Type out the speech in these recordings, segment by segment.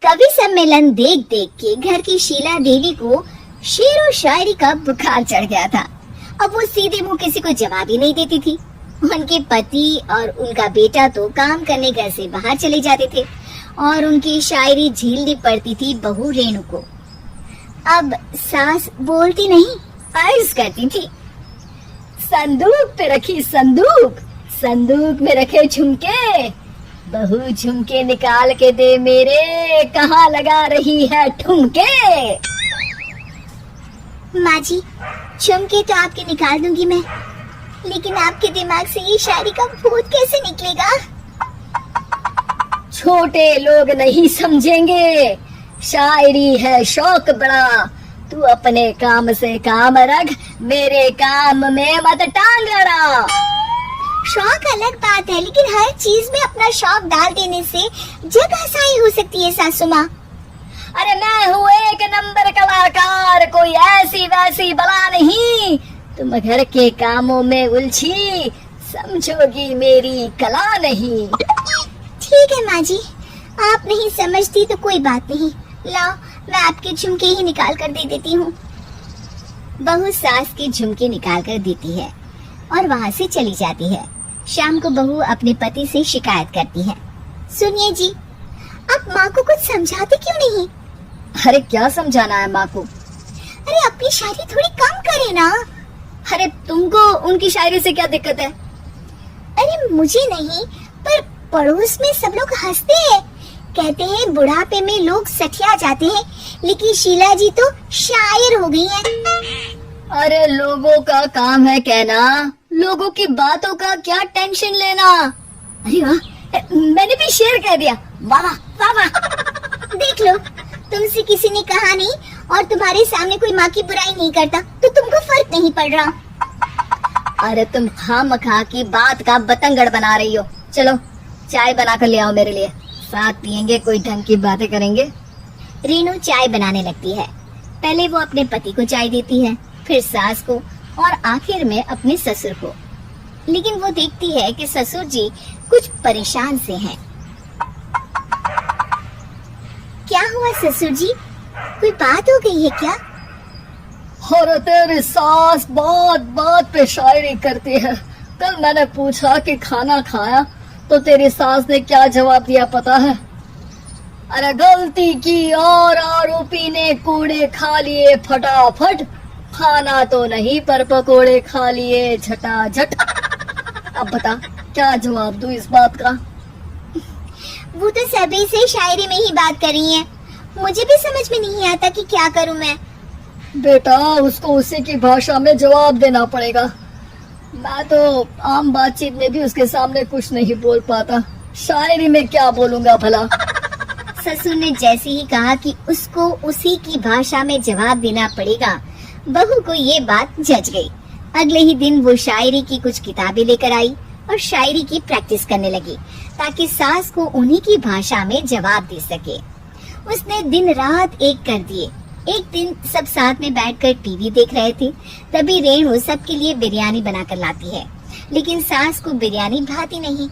कवि सम्मेलन देख देख के घर की शीला देवी को शेर और शायरी का बुखार चढ़ गया था। अब वो सीधे मुंह किसी को जवाब ही नहीं देती थी। उनके पति और उनका बेटा तो काम करने घर से बाहर चले जाते थे और उनकी शायरी झेलनी पड़ती थी बहू रेणु को। अब सास बोलती नहीं, अर्ज करती थी, संदूक पे रखी संदूक, संदूक में रखे झुमके, बहू झुमके निकाल के दे मेरे, कहाँ लगा रही है ठुमके। माँ जी, झुमके तो आपके निकाल दूंगी मैं, लेकिन आपके दिमाग से ये शायरी का भूत कैसे निकलेगा? छोटे लोग नहीं समझेंगे, शायरी है शौक बड़ा, तू अपने काम से काम रख, मेरे काम में मत टांग अड़ा। शौक अलग बात है, लेकिन हर चीज में अपना शौक डाल देने से जगह साई हो सकती है सासू माँ। अरे मैं हूँ एक नंबर कलाकार, कोई ऐसी वैसी बला नहीं, तुम घर के कामों में उलझी, समझोगी मेरी कला नहीं। ठीक है माँ जी, आप नहीं समझती तो कोई बात नहीं, लाओ मैं आपके झुमके ही निकाल कर दे देती हूँ। बहू सास के झुमके निकाल कर देती है और वहाँ से चली जाती है। शाम को बहू अपने पति से शिकायत करती है, सुनिए जी, आप माँ को कुछ समझाते क्यों नहीं? अरे क्या समझाना है माँ को? अरे अपनी शायरी थोड़ी कम करे ना। अरे तुमको उनकी शायरी से क्या दिक्कत है? अरे मुझे नहीं, पर पड़ोस में सब लोग हंसते हैं, कहते हैं बुढ़ापे में लोग सठिया जाते हैं, लेकिन शीला जी तो शायर हो गई हैं। अरे लोगों का काम है कहना, लोगों की बातों का क्या टेंशन लेना। अरे वाह, मैंने भी शेर कह दिया, वाह वाह वाह। देख लो, तुमसे किसी ने कहा नहीं और तुम्हारे सामने कोई माँ की बुराई नहीं करता तो तुमको फर्क नहीं पड़ रहा। अरे तुम खामखा की बात का बतंगड़ बना रही हो। चलो चाय बना कर ले आओ मेरे लिए, साथ पियेंगे, कोई ढंग की बातें करेंगे। रीनू चाय बनाने लगती है। पहले वो अपने पति को चाय देती है, फिर सास को और आखिर में अपने ससुर को। लेकिन वो देखती है कि ससुर जी कुछ परेशान से हैं। क्या हुआ ससुर जी, कोई बात हो गई है क्या? अरे तेरी सास बात बात पे शायरी करती है। कल मैंने पूछा कि खाना खाया तो तेरी सास ने क्या जवाब दिया पता है? अरे गलती की और आरोपी ने कूड़े खा लिए फटाफट, खाना तो नहीं पर पकोड़े खा लिए झटाझट। अब बता क्या जवाब दूं इस बात का? वो तो सभी से शायरी में ही बात कर रही है, मुझे भी समझ में नहीं आता कि क्या करूं मैं। बेटा उसको उसी की भाषा में जवाब देना पड़ेगा। मैं तो आम बातचीत में भी उसके सामने कुछ नहीं बोल पाता, शायरी में क्या बोलूंगा भला। ससुर ने जैसे ही कहा कि उसको उसी की भाषा में जवाब देना पड़ेगा, बहू को ये बात जच गई। अगले ही दिन वो शायरी की कुछ किताबें लेकर आई और शायरी की प्रैक्टिस करने लगी ताकि सास को उन्हीं की भाषा में जवाब दे सके। उसने दिन रात एक कर दिए। एक दिन सब साथ में बैठकर टीवी देख रहे थे, तभी रेणु सबके लिए बिरयानी बनाकर लाती है, लेकिन सास को बिरयानी भाती नहीं।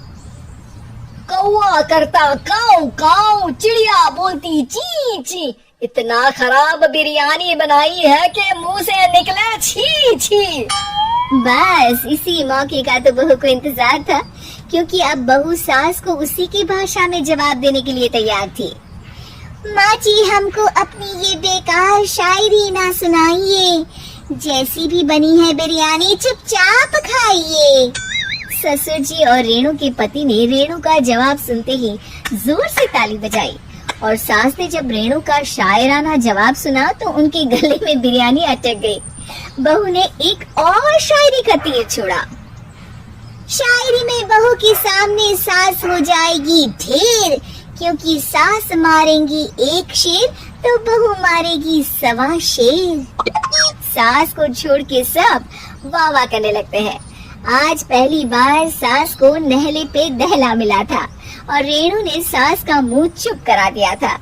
कौवा करता काऊ काऊ, चिड़िया बोलती ची ची, इतना खराब बिरयानी बनाई है कि मुंह से निकले छी छी। बस इसी मौके का तो बहू को इंतजार था, क्योंकि अब बहू सास को उसी की भाषा में जवाब देने के लिए तैयार थी। माँ जी हमको अपनी ये बेकार शायरी ना सुनाइए, जैसी भी बनी है बिरयानी चुपचाप खाइए। ससुर जी और रेणु के पति ने रेणु का जवाब सुनते ही जोर से ताली बजाई और सास ने जब रेणु का शायराना जवाब सुना तो उनके गले में बिरयानी अटक गई। बहू ने एक और शायरी का तीर छोड़ा। शायरी में बहू के सामने सास हो जाएगी ढेर, क्योंकि सास मारेंगी एक शेर तो बहू मारेगी 1.25 शेर। सास को छोड़ के सब वाह वाह करने लगते हैं। आज पहली बार सास को नहले पे दहला मिला था और रेणु ने सास का मुंह चुप करा दिया था।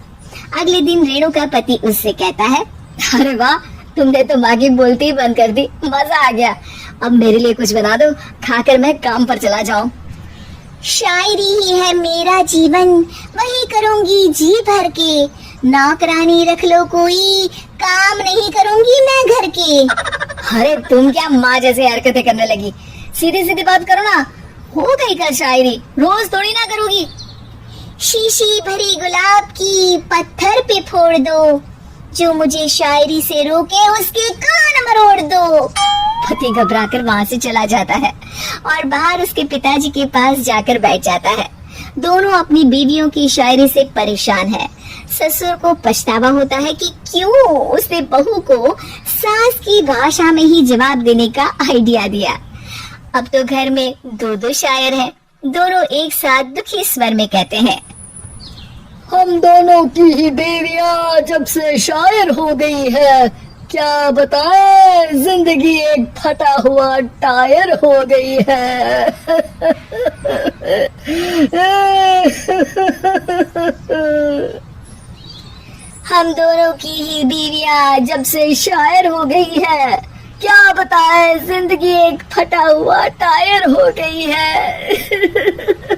अगले दिन रेणु का पति उससे कहता है, अरे वाह तुमने तो माँ की बोलती ही बंद कर दी, मजा आ गया। अब मेरे लिए कुछ बना दो, खाकर मैं काम पर चला जाऊं। शायरी ही है मेरा जीवन, वही करूंगी जी भर के। नौकरानी रख लो कोई, काम नहीं करूंगी मैं घर के। अरे तुम क्या माँ जैसे हरकतें करने लगी, सीधी सीधी बात करो ना। हो गई कल शायरी, रोज थोड़ी ना करोगी। शीशी भरी गुलाब की पत्थर पे फोड़ दो, जो मुझे शायरी से रोके उसके कान मरोड़ दो। पति घबराकर वहाँ से चला जाता है और बाहर उसके पिताजी के पास जाकर बैठ जाता है। दोनों अपनी बीवियों की शायरी से परेशान है। ससुर को पछतावा होता है कि क्यों उसने बहू को सास की भाषा में ही जवाब देने का आइडिया दिया। अब तो घर में दो दो शायर हैं। दोनों एक साथ दुखी स्वर में कहते हैं, हम दोनों की ही बीवियां जब से शायर हो गई है, क्या बताएं जिंदगी एक फटा हुआ टायर हो गई है। हम दोनों की ही बीवियां जब से शायर हो गई है, क्या बताएं जिंदगी एक फटा हुआ टायर हो गई है।